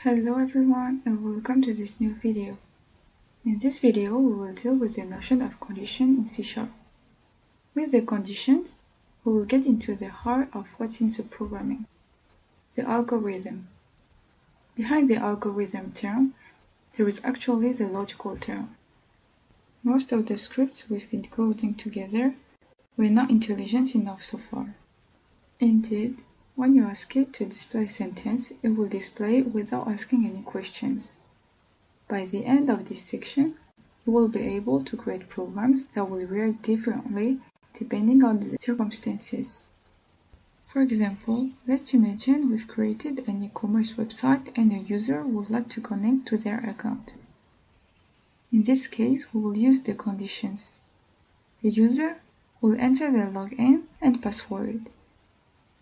Hello everyone and welcome to this new video. In this video we will deal with the notion of condition in C#. With the conditions, we will get into the heart of what's in the programming, the algorithm. Behind the algorithm term, there is actually the logical term. Most of the scripts we've been coding together were not intelligent enough so far. Indeed, when you ask it to display a sentence, it will display it without asking any questions. By the end of this section, you will be able to create programs that will react differently depending on the circumstances. For example, let's imagine we've created an e-commerce website and a user would like to connect to their account. In this case, we will use the conditions. The user will enter their login and password.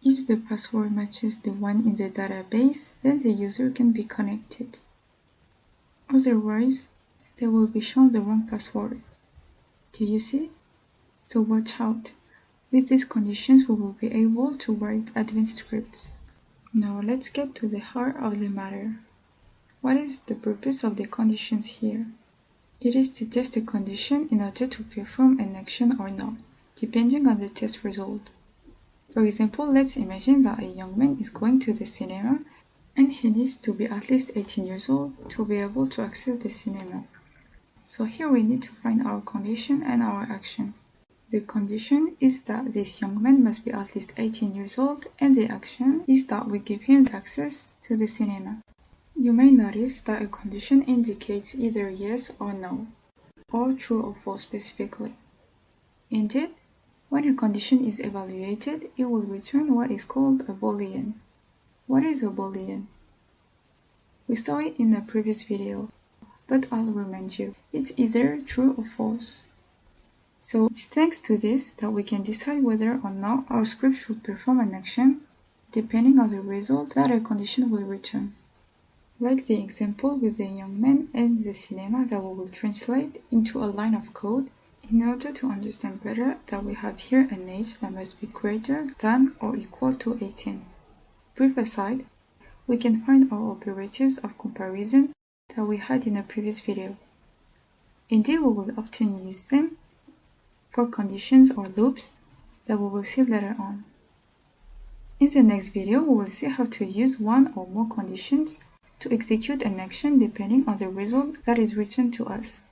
If the password matches the one in the database, then the user can be connected. Otherwise, they will be shown the wrong password. Do you see? So watch out. With these conditions, we will be able to write advanced scripts. Now let's get to the heart of the matter. What is the purpose of the conditions here? It is to test a condition in order to perform an action or not, depending on the test result. For example, let's imagine that a young man is going to the cinema and he needs to be at least 18 years old to be able to access the cinema. So here we need to find our condition and our action. The condition is that this young man must be at least 18 years old, and the action is that we give him access to the cinema. You may notice that a condition indicates either yes or no, or true or false specifically. Indeed, when a condition is evaluated, it will return what is called a Boolean. What is a Boolean? We saw it in a previous video, but I'll remind you, it's either true or false. So it's thanks to this that we can decide whether or not our script should perform an action, depending on the result that a condition will return. Like the example with the young man and the cinema that we will translate into a line of code in order to understand better that we have here an age that must be greater than or equal to 18. Brief aside, we can find our operatives of comparison that we had in a previous video. Indeed, we will often use them for conditions or loops that we will see later on. In the next video, we will see how to use one or more conditions to execute an action depending on the result that is returned to us.